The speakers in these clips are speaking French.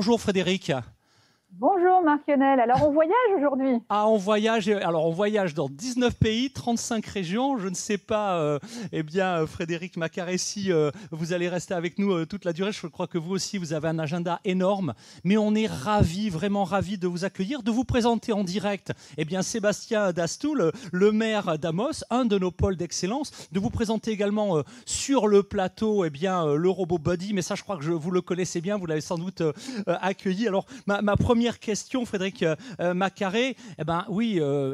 Bonjour Frédéric. Bonjour Marc-Lionel, alors on voyage aujourd'hui? Ah, on voyage dans 19 pays, 35 régions. Je ne sais pas, Frédéric Macaré, si vous allez rester avec nous toute la durée. Je crois que vous aussi, vous avez un agenda énorme. Mais on est ravis, vraiment ravis de vous accueillir, de vous présenter en direct Sébastien Dastou, le maire d'Amos, un de nos pôles d'excellence, de vous présenter également sur le plateau le robot Buddy. Mais ça, je crois que vous le connaissez bien, vous l'avez sans doute accueilli. Alors, ma première question, Frédéric Macaré,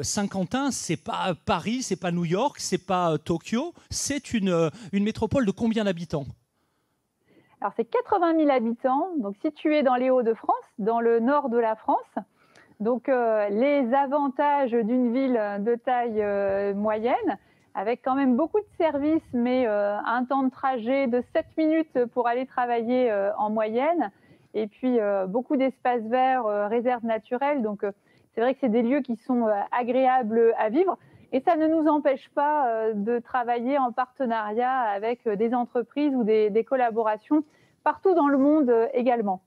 Saint-Quentin, c'est pas Paris, c'est pas New York, c'est pas Tokyo, c'est une métropole de combien d'habitants? Alors c'est 80 000 habitants, donc situé dans les Hauts-de-France, dans le nord de la France. Donc les avantages d'une ville de taille moyenne, avec quand même beaucoup de services, mais un temps de trajet de 7 minutes pour aller travailler en moyenne. Et puis beaucoup d'espaces verts, réserves naturelles. Donc c'est vrai que c'est des lieux qui sont agréables à vivre. Et ça ne nous empêche pas de travailler en partenariat avec des entreprises ou des collaborations partout dans le monde également.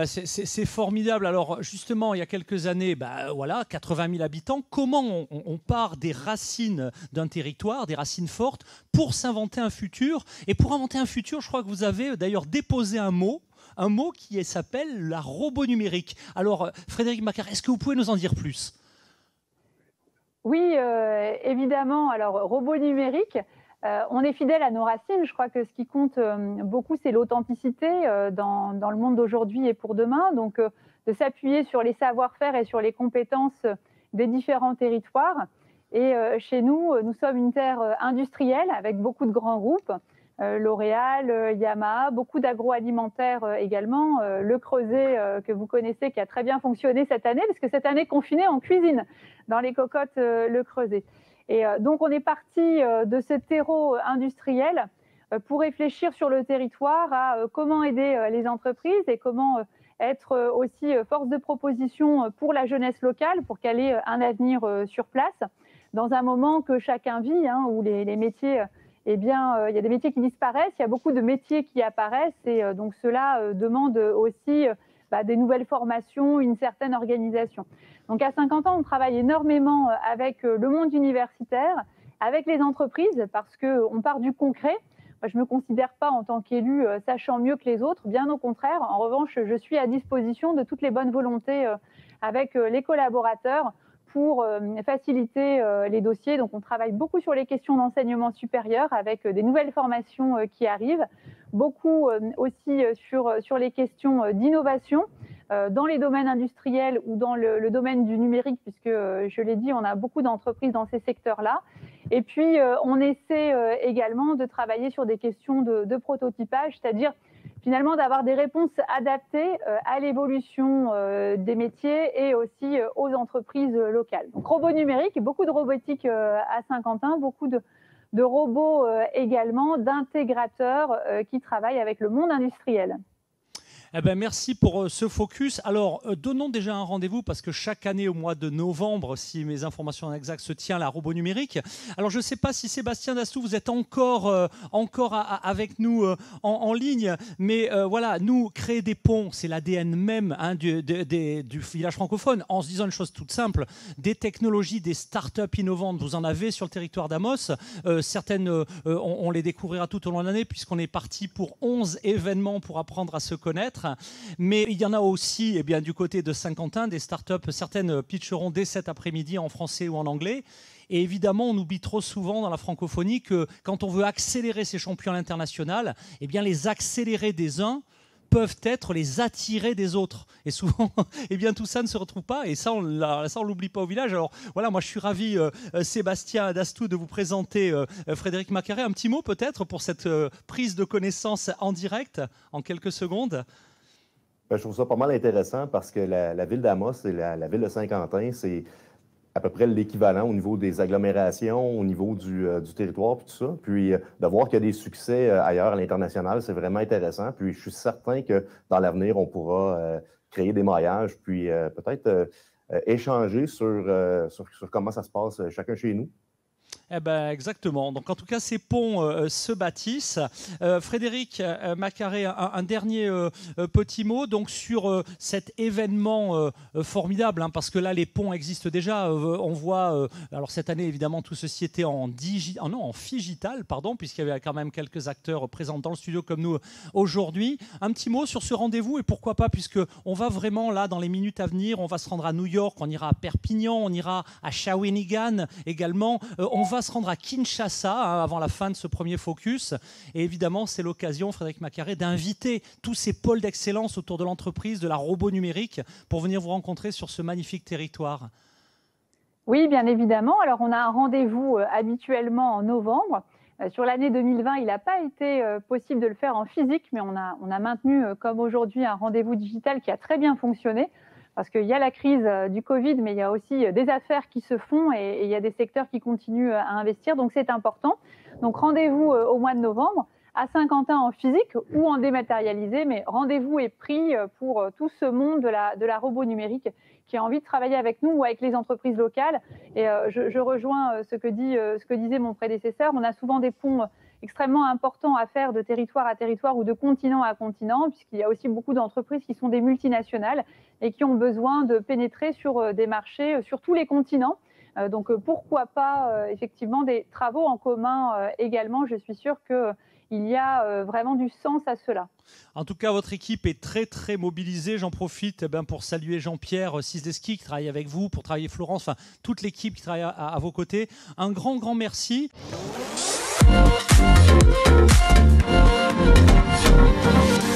C'est formidable. Alors justement, il y a quelques années, 80 000 habitants. Comment on part des racines d'un territoire, des racines fortes, pour s'inventer un futur? Et pour inventer un futur, je crois que vous avez d'ailleurs déposé un mot qui s'appelle la robot numérique. Alors, Frédéric Macaré, est-ce que vous pouvez nous en dire plus? Oui, évidemment. Alors, robot numérique, on est fidèle à nos racines. Je crois que ce qui compte beaucoup, c'est l'authenticité dans le monde d'aujourd'hui et pour demain. Donc, de s'appuyer sur les savoir-faire et sur les compétences des différents territoires. Et chez nous, nous sommes une terre industrielle avec beaucoup de grands groupes. L'Oréal, Yamaha, beaucoup d'agroalimentaire également, le Creuset que vous connaissez qui a très bien fonctionné cette année, parce que cette année confinée en cuisine dans les cocottes le Creuset. Et donc on est parti de ce terreau industriel pour réfléchir sur le territoire à comment aider les entreprises et comment être aussi force de proposition pour la jeunesse locale pour qu'elle ait un avenir sur place, dans un moment que chacun vit, où les métiers... il y a des métiers qui disparaissent, il y a beaucoup de métiers qui apparaissent et donc cela demande aussi des nouvelles formations, une certaine organisation. Donc à Saint-Quentin, on travaille énormément avec le monde universitaire, avec les entreprises, parce qu'on part du concret. Moi, je ne me considère pas en tant qu'élu sachant mieux que les autres, bien au contraire. En revanche, je suis à disposition de toutes les bonnes volontés avec les collaborateurs pour faciliter les dossiers. Donc on travaille beaucoup sur les questions d'enseignement supérieur avec des nouvelles formations qui arrivent, beaucoup aussi sur les questions d'innovation dans les domaines industriels ou dans le domaine du numérique, puisque je l'ai dit, on a beaucoup d'entreprises dans ces secteurs-là. Et puis on essaie également de travailler sur des questions de prototypage, c'est-à-dire finalement d'avoir des réponses adaptées à l'évolution des métiers et aussi aux entreprises locales. Donc robot numérique, beaucoup de robotique à Saint-Quentin, beaucoup de robots également, d'intégrateurs qui travaillent avec le monde industriel. Merci pour ce focus. Alors, donnons déjà un rendez-vous parce que chaque année au mois de novembre, si mes informations sont exactes, se tient la robot numérique. Alors, je ne sais pas si Sébastien Dastou, vous êtes encore avec nous en ligne, mais voilà, nous, créer des ponts, c'est l'ADN même du village francophone, en se disant une chose toute simple, des technologies, des start-up innovantes, vous en avez sur le territoire d'Amos. Certaines, on les découvrira tout au long de l'année puisqu'on est parti pour 11 événements pour apprendre à se connaître. Mais il y en a aussi du côté de Saint-Quentin, des startups, certaines pitcheront dès cet après-midi en français ou en anglais. Et évidemment, on oublie trop souvent dans la francophonie que quand on veut accélérer ces champions à l'international, les accélérés des uns peuvent être les attirés des autres. Et souvent, tout ça ne se retrouve pas. Et ça, on l'oublie pas au village. Alors voilà, moi je suis ravi, Sébastien Dastou, de vous présenter Frédéric Macaré. Un petit mot peut-être pour cette prise de connaissance en direct, en quelques secondes. Je trouve ça pas mal intéressant parce que la ville d'Amos et la ville de Saint-Quentin, c'est à peu près l'équivalent au niveau des agglomérations, au niveau du territoire, puis tout ça. Puis de voir qu'il y a des succès ailleurs à l'international, c'est vraiment intéressant. Puis je suis certain que dans l'avenir, on pourra créer des maillages, puis peut-être échanger sur comment ça se passe chacun chez nous. Eh ben, exactement. Donc, en tout cas, ces ponts se bâtissent. Frédéric Macaré, un dernier petit mot donc, sur cet événement formidable, hein, parce que là, les ponts existent déjà. On voit, alors cette année, évidemment, tout ceci était en figital, pardon, puisqu'il y avait quand même quelques acteurs présents dans le studio comme nous aujourd'hui. Un petit mot sur ce rendez-vous et pourquoi pas, puisqu'on va vraiment, là, dans les minutes à venir, on va se rendre à New York, on ira à Perpignan, on ira à Shawinigan également. On va se rendre à Kinshasa avant la fin de ce premier focus. Et évidemment, c'est l'occasion, Frédéric Macaré, d'inviter tous ces pôles d'excellence autour de l'entreprise, de la robot numérique, pour venir vous rencontrer sur ce magnifique territoire. Oui, bien évidemment. Alors, on a un rendez-vous habituellement en novembre. Sur l'année 2020, il n'a pas été possible de le faire en physique, mais on a maintenu, comme aujourd'hui, un rendez-vous digital qui a très bien fonctionné. Parce qu'il y a la crise du Covid, mais il y a aussi des affaires qui se font et il y a des secteurs qui continuent à investir. Donc, c'est important. Donc, rendez-vous au mois de novembre à Saint-Quentin en physique ou en dématérialisé. Mais rendez-vous est pris pour tout ce monde de la robot numérique qui a envie de travailler avec nous ou avec les entreprises locales. Et je rejoins ce que disait mon prédécesseur. On a souvent des ponts extrêmement important à faire de territoire à territoire ou de continent à continent, puisqu'il y a aussi beaucoup d'entreprises qui sont des multinationales et qui ont besoin de pénétrer sur des marchés sur tous les continents. Donc pourquoi pas effectivement des travaux en commun également. Je suis sûre qu'il y a vraiment du sens à cela. En tout cas, votre équipe est très très mobilisée. J'en profite pour saluer Jean-Pierre Cisleski qui travaille avec vous, pour travailler Florence, enfin toute l'équipe qui travaille à vos côtés. Un grand merci. Thank you.